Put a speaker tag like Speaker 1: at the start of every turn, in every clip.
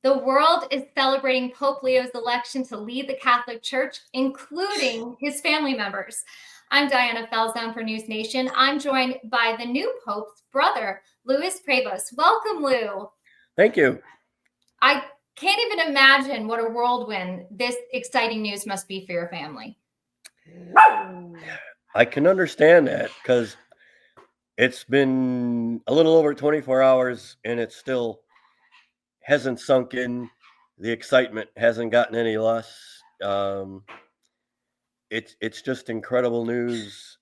Speaker 1: The world is celebrating Pope Leo's election to lead the Catholic Church, including his family members. I'm Diana Felzon for NewsNation. I'm joined by the new Pope's brother, Louis Prevost. Welcome, Lou.
Speaker 2: Thank you.
Speaker 1: I can't even imagine what a whirlwind this exciting news must be for your family.
Speaker 2: I can understand that because it's been a little over 24 hours and it still hasn't sunk in. The excitement hasn't gotten any less. It's just incredible news.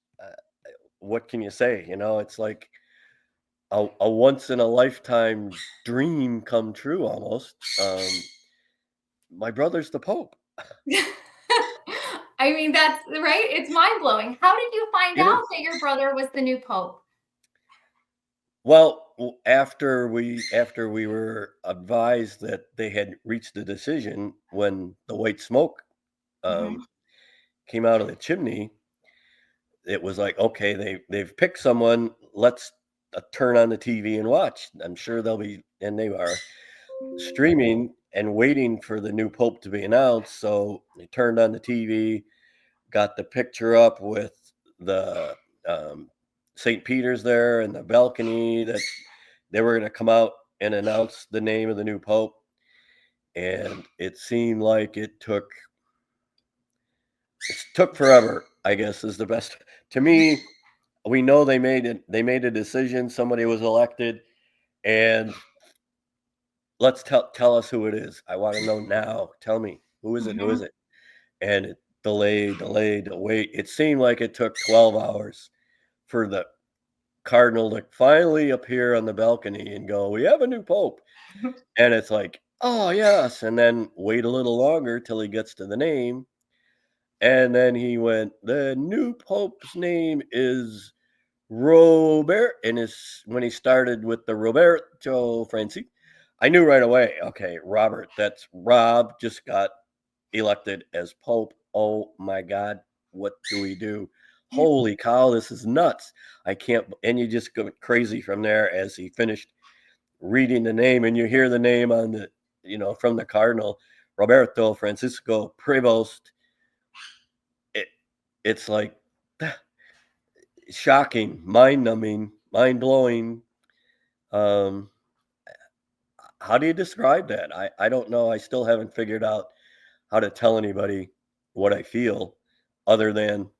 Speaker 2: What can you say? It's like a once in a lifetime dream come true almost. My brother's the Pope.
Speaker 1: I mean, that's right. It's mind blowing. How did you find
Speaker 2: It
Speaker 1: out
Speaker 2: is.
Speaker 1: that your brother was the new Pope?
Speaker 2: Well, after we were advised that they had reached a decision when the white smoke
Speaker 1: Mhm.
Speaker 2: came out of the chimney, it was like, okay, they've picked someone. Let's turn on the TV and watch. I'm sure they'll be, and they are streaming and waiting for the new pope to be announced. So they turned on the TV, got the picture up with the St. Peter's there and the balcony that they were going to come out and announce the name of the new pope. And it seemed like it took forever, I guess is the best. To me, we know they made a decision, somebody was elected, and let's tell us who it is. I want to know now. Tell me, who is it? Who is
Speaker 1: Mhm.
Speaker 2: it? And it delayed. Wait. It seemed like it took 12 hours for the cardinal to finally appear on the balcony and go, "We have a new pope." And it's like, "Oh, yes." And then wait a little longer till he gets to the name. And then he went, "The new pope's name is Robert." And when he started with the Roberto Franci, I knew right away, okay, Robert, that's Rob just got elected as Pope. Oh my God, what do we do? Holy cow, this is nuts. I can't, and you just go crazy from there as he finished reading the name, and you hear the name on the, from the Cardinal, Roberto Francisco Prevost. It, it's like shocking, mind numbing, mind blowing. Um, how do you describe that? I don't know. I still haven't figured out how to tell anybody what I feel other than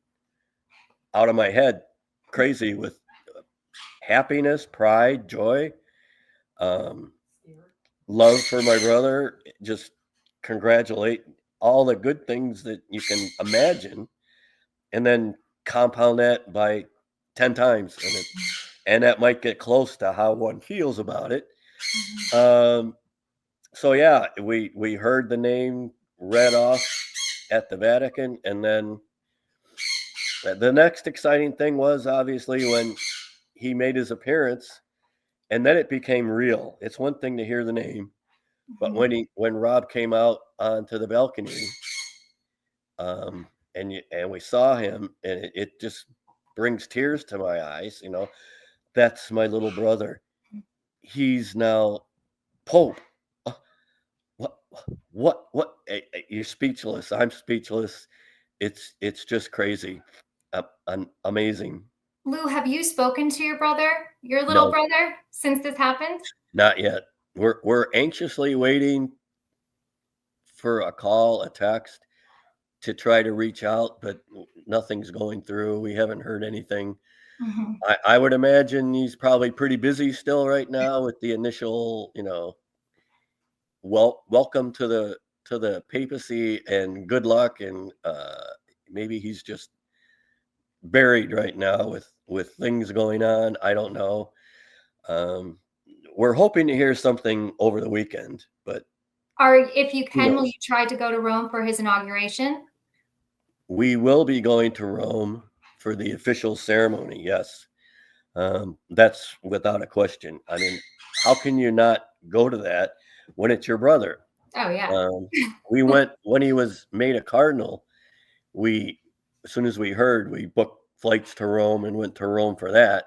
Speaker 2: out of my head, crazy with happiness, pride, joy, um, love for my brother, just congratulate all the good things that you can imagine, and then compound that by 10 times. And that might get close to how one feels about it. Um, so yeah, we heard the name read off at the Vatican, and then the next exciting thing was obviously when he made his appearance, and then it became real. It's one thing to hear the name, but when Rob came out onto the balcony, and we saw him, and it just brings tears to my eyes. That's my little brother. He's now Pope. Uh, What? What? You're speechless. I'm speechless. It's just crazy, amazing.
Speaker 1: Lou, have you spoken to your little
Speaker 2: No,
Speaker 1: brother, since this happened?
Speaker 2: not yet. We're anxiously waiting for a call, a text to try to reach out, but nothing's going through. We haven't heard anything.
Speaker 1: Mhm.
Speaker 2: I would imagine he's probably pretty busy still right now with the initial, welcome to the papacy and good luck, and maybe he's just buried right now with things going on. I don't know. Um, we're hoping to hear something over the weekend, but
Speaker 1: If you
Speaker 2: who
Speaker 1: can, will you
Speaker 2: knows?
Speaker 1: try to go to Rome for his inauguration?
Speaker 2: We will be going to Rome for the official ceremony. Yes, that's without a question. I mean, how can you not go to that when it's your brother?
Speaker 1: Oh, yeah.
Speaker 2: We went when he was made a cardinal. We, as soon as we heard, we booked flights to Rome and went to Rome for that.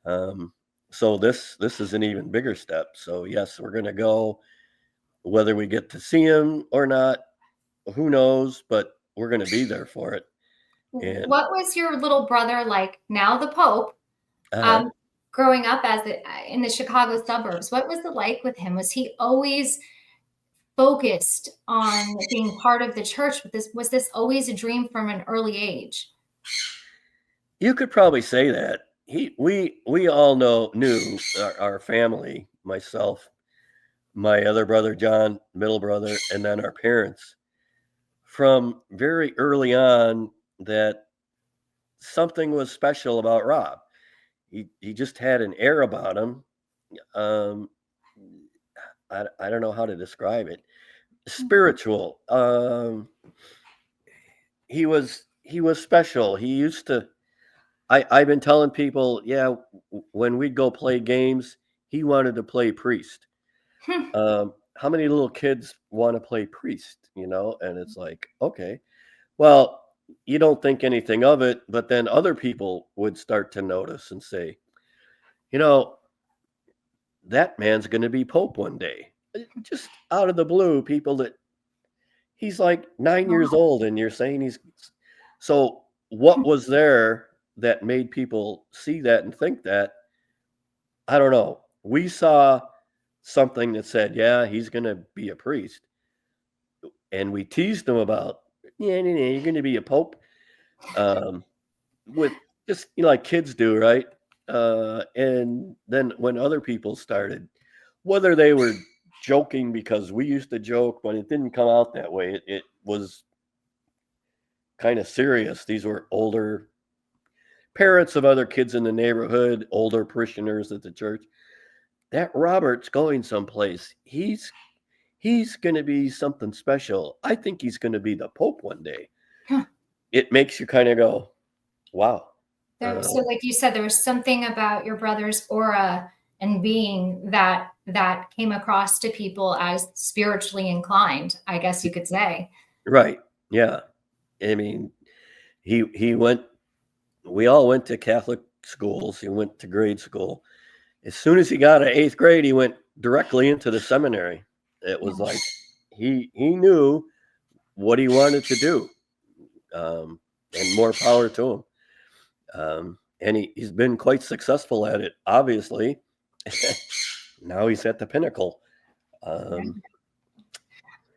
Speaker 2: Um, so this is an even bigger step. So yes, we're going to go. Whether we get to see him or not, who knows? But we're going to be there for it. And
Speaker 1: What was your little brother like, now the Pope,
Speaker 2: uh,
Speaker 1: growing up in the Chicago suburbs? What was it like with him? Was he always focused on being part of the church? Was this always a dream from an early age?
Speaker 2: you could probably say that we all knew our family, myself, my other brother John, middle brother, and then our parents from very early on that something was special about Rob. He just had an air about him. Um, I don't know how to describe it. Spiritual. He was special. He used to. I've been telling people, yeah, when we'd go play games, he wanted to play priest. How many little kids want to play priest? And it's like, okay, well, you don't think anything of it, but then other people would start to notice and say, you know, that man's going to be Pope one day. Just out of the blue, people that he's like 9 years old, and you're saying he's. So, what was there that made people see that and think that? I don't know. We saw something that said, yeah, he's going to be a priest. And we teased him about, yeah, you're going to be a pope. Um, with just, like kids do, right? And then when other people started, whether they were joking because we used to joke, but it didn't come out that way. It was kind of serious. These were older parents of other kids in the neighborhood, older parishioners at the church. That Robert's going someplace. He's going to be something special. I think he's going to be the Pope one day.
Speaker 1: Huh.
Speaker 2: It makes you kind of go, wow.
Speaker 1: So, like you said, there was something about your brother's aura and being that came across to people as spiritually inclined, I guess you could say.
Speaker 2: Right. Yeah. I mean, he went. We all went to Catholic schools. He went to grade school. As soon as he got to 8th grade, he went directly into the seminary. It was like he knew what he wanted to do, and more power to him. And he's been quite successful at it, obviously. Now he's at the pinnacle.
Speaker 1: Are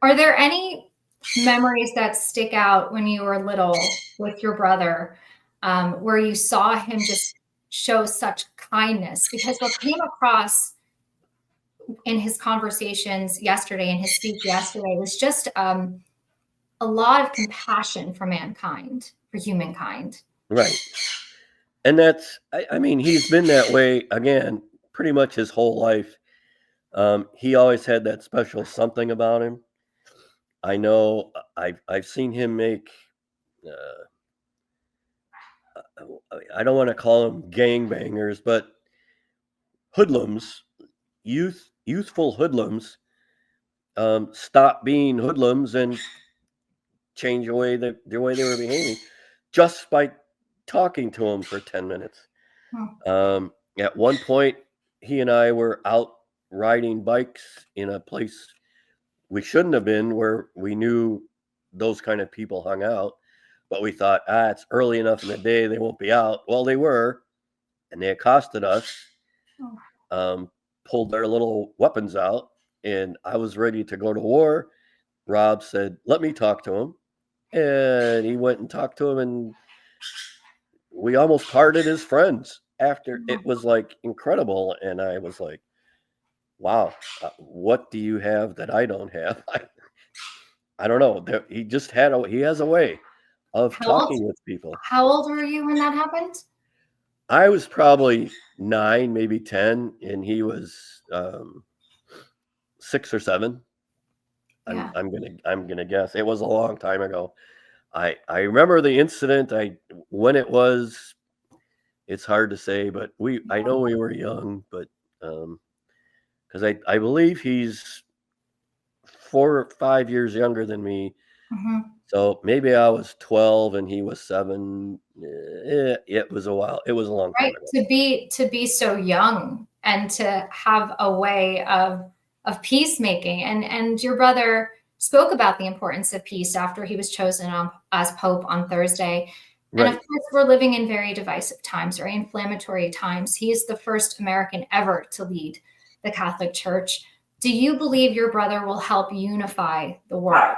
Speaker 1: there any memories that stick out when you were little with your brother, where you saw him just show such kindness? Because what came across in his conversations yesterday, in his speech yesterday, was just a lot of compassion for mankind, for humankind.
Speaker 2: Right. And that's, I mean, he's been that way, again, pretty much his whole life. He always had that special something about him. I know I've seen him make, I don't want to call them gangbangers, but hoodlums, youthful hoodlums, stop being hoodlums and change the way they were behaving just by talking to him for 10 minutes. At one point, he and I were out riding bikes in a place we shouldn't have been, where we knew those kind of people hung out. But we thought, it's early enough in the day, they won't be out. Well, they were, and they accosted us, pulled their little weapons out, and I was ready to go to war. Rob said, let me talk to him. And he went and talked to him, and we almost parted as friends after. It was like incredible. And I was like, wow, what do you have that I don't have? I don't know. He just he has a way of talking with people.
Speaker 1: How old were you when that happened?
Speaker 2: I was probably 9, maybe 10, and he was 6 or 7.
Speaker 1: Yeah.
Speaker 2: I'm gonna guess. It was a long time ago. I remember the incident. When it was, it's hard to say, but I know we were young, but because I believe he's 4 or 5 years younger than me. So maybe I was 12 and he was 7. It was a while. It was a long time ago.
Speaker 1: To be so young and to have a way of of peacemaking. And your brother spoke about the importance of peace after he was chosen as Pope on Thursday. And of
Speaker 2: Right.
Speaker 1: course, we're living in very divisive times, very inflammatory times. He is the first American ever to lead the Catholic Church. Do you believe your brother will help unify the world?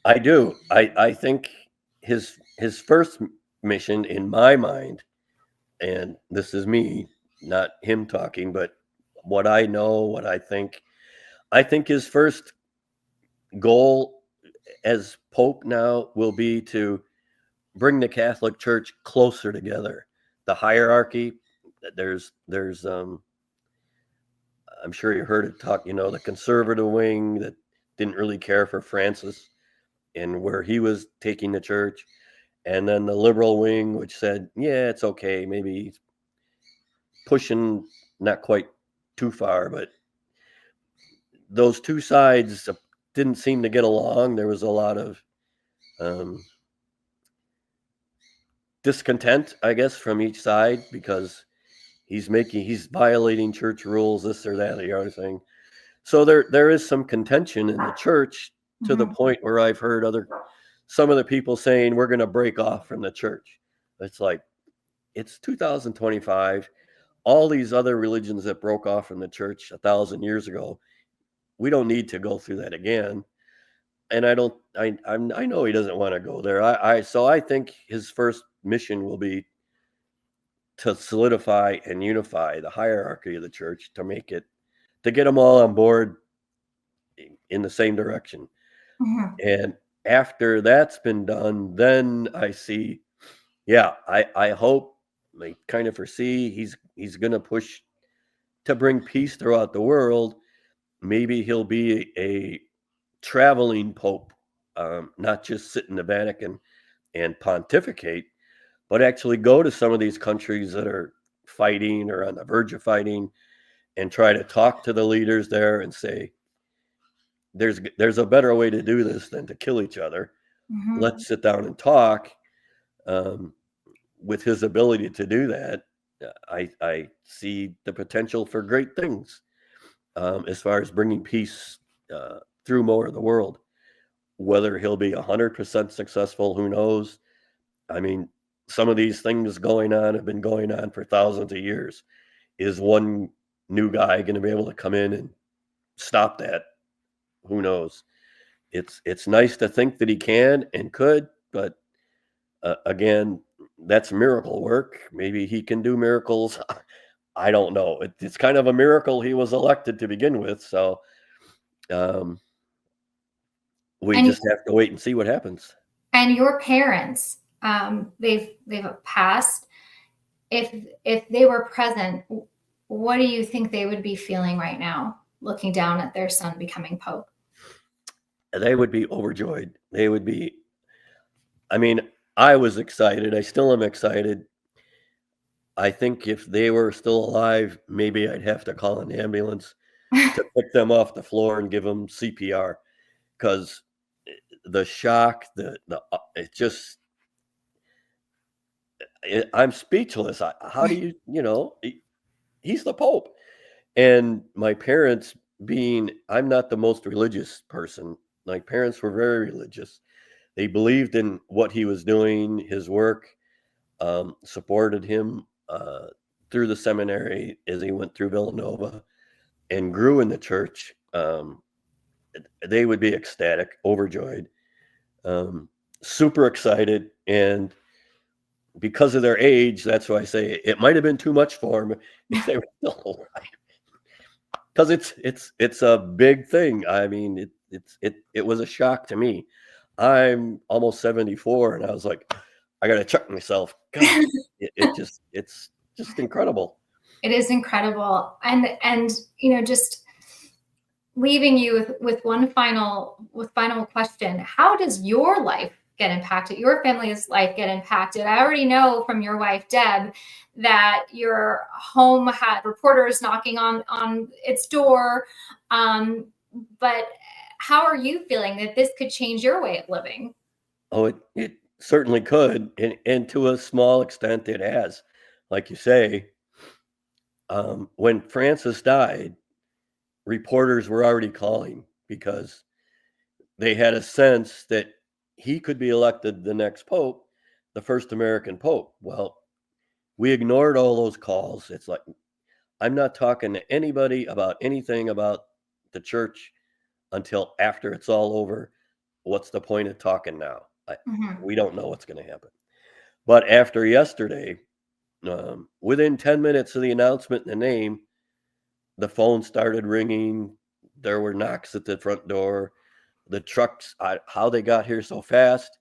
Speaker 2: I do. I think his first mission in my mind, and this is me, not him talking, but what I know, what I think his first goal as Pope now will be to bring the Catholic Church closer together. The hierarchy, there's I'm sure you heard it talk, the conservative wing that didn't really care for Francis and where he was taking the church, and then the liberal wing which said, yeah, it's okay, maybe he's pushing not quite too far, but those two sides didn't seem to get along. There was a lot of um, discontent, I guess, from each side because he's violating church rules, this or that, or the other thing. So there is some contention in the church to the
Speaker 1: Mhm.
Speaker 2: point where I've heard some of the people saying we're going to break off from the church. It's like it's 2025. All these other religions that broke off from the church 1,000 years ago, we don't need to go through that again. And I don't. I know he doesn't want to go there. So I think his first mission will be to solidify and unify the hierarchy of the church to get them all on board in the same direction.
Speaker 1: Mhm.
Speaker 2: And after that's been done, then I see, yeah, I hope, I kind of foresee he's going to push to bring peace throughout the world. Maybe he'll be a traveling pope, not just sit in the Vatican and pontificate, but actually go to some of these countries that are fighting or on the verge of fighting and try to talk to the leaders there and say, there's a better way to do this than to kill each other.
Speaker 1: Mhm.
Speaker 2: Let's sit down and talk. Um, with his ability to do that, I see the potential for great things as far as bringing peace through more of the world. Whether he'll be 100% successful, who knows? I mean, some of these things going on have been going on for thousands of years. Is one new guy going to be able to come in and stop that? Who knows? It's nice to think that he can and could, but again, that's miracle work. Maybe he can do miracles. I don't know. It's kind of a miracle he was elected to begin with. So um, we
Speaker 1: And
Speaker 2: just have to wait and see what happens.
Speaker 1: and your parents, they've passed. If they were present, what do you think they would be feeling right now, looking down at their son becoming Pope?
Speaker 2: They would be overjoyed. They would be. I mean, I was excited. I still am excited. I think if they were still alive, maybe I'd have to call an ambulance to pick them off the floor and give them CPR because the shock, the it just I'm speechless. How do he's the Pope. And my parents, being, I'm not the most religious person. My parents were very religious. They believed in what he was doing, his work, supported him through the seminary as he went through Villanova and grew in the church. They would be ecstatic, overjoyed, um, super excited. And because of their age, that's why I say it might have been too much for them if they were still alive. Because it's a big thing. I mean, it was a shock to me. I'm almost 74, and I was like, I gotta check myself. God, it's just incredible.
Speaker 1: It is incredible. And just leaving you with final question. How does your life get impacted? Your family's life get impacted? I already know from your wife Deb that your home had reporters knocking on its door. But how are you feeling that this could change your way of living?
Speaker 2: Oh, it certainly could, and to a small extent, it has. Like you say, when Francis died, reporters were already calling because they had a sense that he could be elected the next pope, the first American pope. Well, we ignored all those calls. It's like, I'm not talking to anybody about anything about the church until after it's all over. What's the point of talking now?
Speaker 1: Mhm.
Speaker 2: We don't know what's going to happen. But after yesterday, within 10 minutes of the announcement and the name, the phone started ringing. There were knocks at the front door. The trucks, how they got here so fast,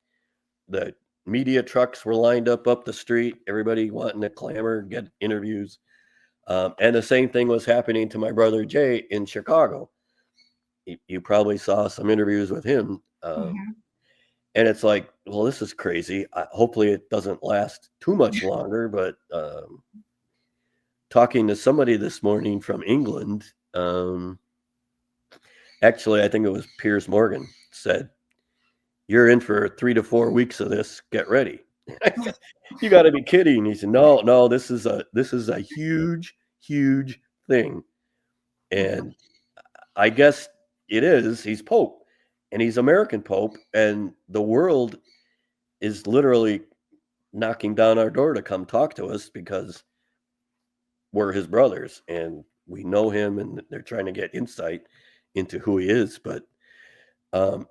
Speaker 2: the media trucks were lined up the street, everybody wanting to clamor, get interviews. And the same thing was happening to my brother Jay in Chicago. You probably saw some interviews with him.
Speaker 1: Mhm.
Speaker 2: And it's like, well, this is crazy. Hopefully it doesn't last too much longer. But talking to somebody this morning from England, actually, I think it was Piers Morgan, said, "You're in for 3 to 4 weeks of this. Get ready." I said, "You got to be kidding." He said, "No, no, this is a huge, huge thing."
Speaker 1: Mhm.
Speaker 2: And I guess it is. He's Pope, and he's American Pope, and the world is literally knocking down our door to come talk to us because we're his brothers and we know him, and they're trying to get insight into who he is. But um,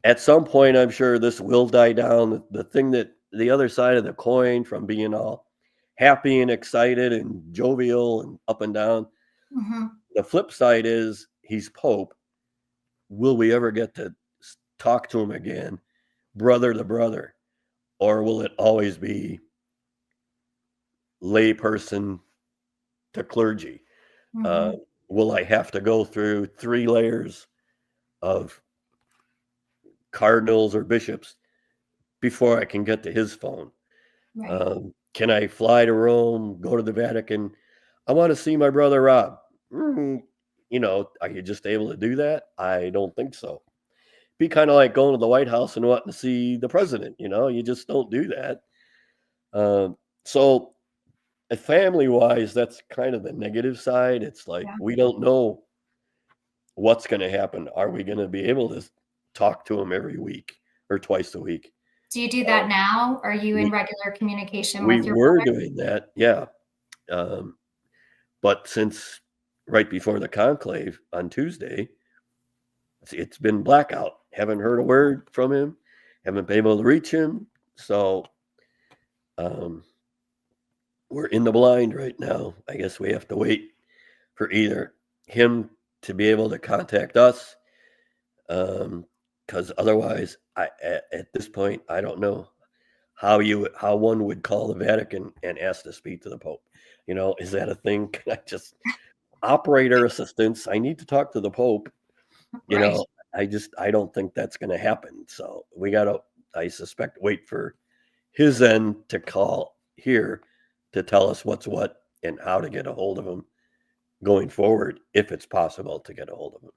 Speaker 2: at some point, I'm sure this will die down. The thing that the other side of the coin from being all happy and excited and jovial and up and down,
Speaker 1: Mhm.
Speaker 2: the flip side is he's Pope. Will we ever get to talk to him again, brother to brother? Or will it always be layperson to clergy? Uh,
Speaker 1: Mhm.
Speaker 2: will I have to go through 3 layers of cardinals or bishops before I can get to his phone?
Speaker 1: Right.
Speaker 2: Can I fly to Rome, go to the Vatican? I want to see my brother Rob. Mm, are you just able to do that? I don't think so. Be kind of like going to the White House and wanting to see the president. You just don't do that. So, family wise, that's kind of the negative side. It's like
Speaker 1: Yeah.
Speaker 2: we don't know what's going to happen. Are we going to be able to talk to him every week or twice a week?
Speaker 1: Do you do
Speaker 2: Uh,
Speaker 1: that now? Are you in
Speaker 2: we
Speaker 1: regular communication
Speaker 2: we
Speaker 1: with your
Speaker 2: were
Speaker 1: brother?
Speaker 2: doing that, yeah. Um, but since right before the conclave on Tuesday, it's been blackout. Haven't heard a word from him. Haven't been able to reach him. So um, we're in the blind right now. I guess we have to wait for either him to be able to contact us, because otherwise, at this point, I don't know how one would call the Vatican and ask to speak to the Pope. Is that a thing? Can I just operator assistance? I need to talk to the Pope. You
Speaker 1: Right.
Speaker 2: know, I don't think that's going to happen. So we got to, I suspect, wait for his end to call here to tell us what's what and how to get a hold of him going forward, if it's possible to get a hold of him.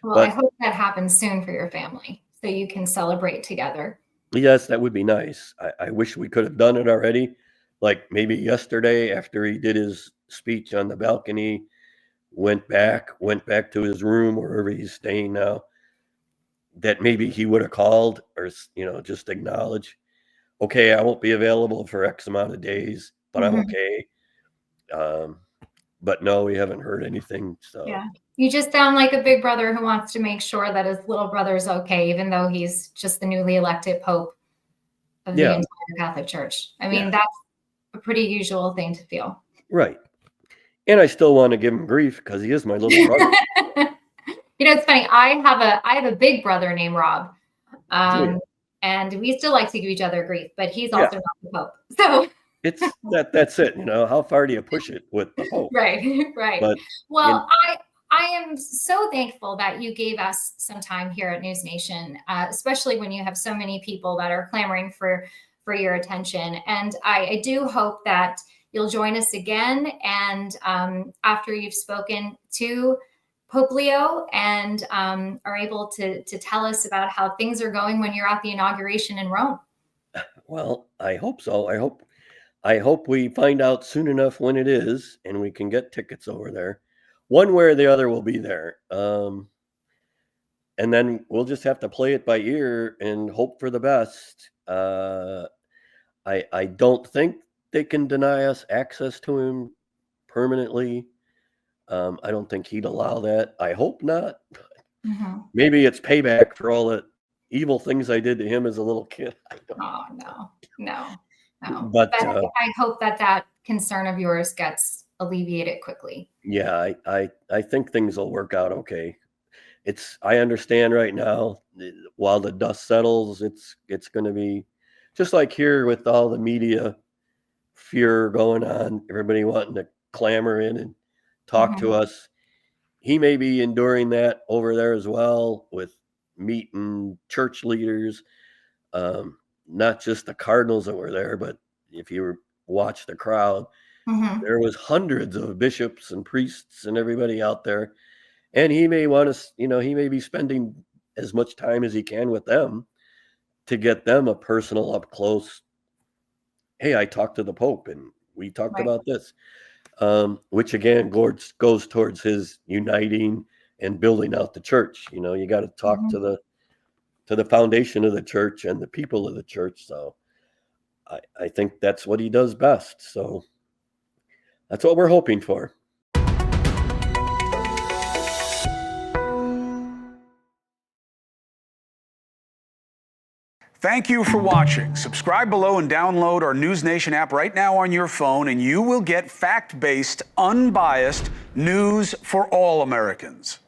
Speaker 1: Well, I
Speaker 2: But
Speaker 1: hope that happens soon for your family so you can celebrate together.
Speaker 2: yes, that would be nice. I wish we could have done it already. Like maybe yesterday after he did his speech on the balcony, went back to his room, wherever he's staying now, that maybe he would have called or, just acknowledge, okay, I won't be available for X amount of days, but I'm
Speaker 1: Mhm.
Speaker 2: okay. Um, but no, we haven't heard anything. So
Speaker 1: Yeah. You just sound like a big brother who wants to make sure that his little brother's okay, even though he's just the newly elected pope of the
Speaker 2: yeah,
Speaker 1: entire Catholic Church. I
Speaker 2: yeah,
Speaker 1: mean, that's a pretty usual thing to feel.
Speaker 2: right. And I still want to give him grief because he is my little brother.
Speaker 1: It's funny. I have a big brother named Rob,
Speaker 2: Do you?
Speaker 1: um, and we still like to give each other grief, but he's
Speaker 2: Yeah.
Speaker 1: also not the pope. So
Speaker 2: It's that's it. How far do you push it with the Pope?
Speaker 1: right, right.
Speaker 2: But in
Speaker 1: Well, I am so thankful that you gave us some time here at News Nation, especially when you have so many people that are clamoring for your attention. And I do hope that you'll join us again, and after you've spoken to Pope Leo and are able to tell us about how things are going when you're at the inauguration in Rome.
Speaker 2: well, I hope so. I hope we find out soon enough when it is and we can get tickets over there. one way or the other will be there. And then we'll just have to play it by ear and hope for the best. I don't think they can deny us access to him permanently. I don't think he'd allow that. I hope not.
Speaker 1: Mhm.
Speaker 2: Maybe it's payback for all the evil things I did to him as a little kid. I don't know.
Speaker 1: Oh, no.
Speaker 2: But
Speaker 1: But I hope that concern of yours gets alleviated quickly.
Speaker 2: yeah, I think things will work out okay. I understand right now, while the dust settles, it's going to be just like here with all the media fear going on, everybody wanting to clamor in and talk to
Speaker 1: Mhm.
Speaker 2: us. He may be enduring that over there as well with meeting church leaders, not just the cardinals that were there, but if you watch the crowd,
Speaker 1: Mhm.
Speaker 2: there was hundreds of bishops and priests and everybody out there. And he may want to, he may be spending as much time as he can with them to get them a personal up close. Hey, I talked to the Pope and we talked
Speaker 1: Right.
Speaker 2: about this, which again goes towards his uniting and building out the church. You got to talk
Speaker 1: Mhm.
Speaker 2: to the foundation of the church and the people of the church. So I think that's what he does best. So that's what we're hoping for.
Speaker 3: Thank you for watching. Subscribe below and download our NewsNation app right now on your phone, and you will get fact-based, unbiased news for all Americans.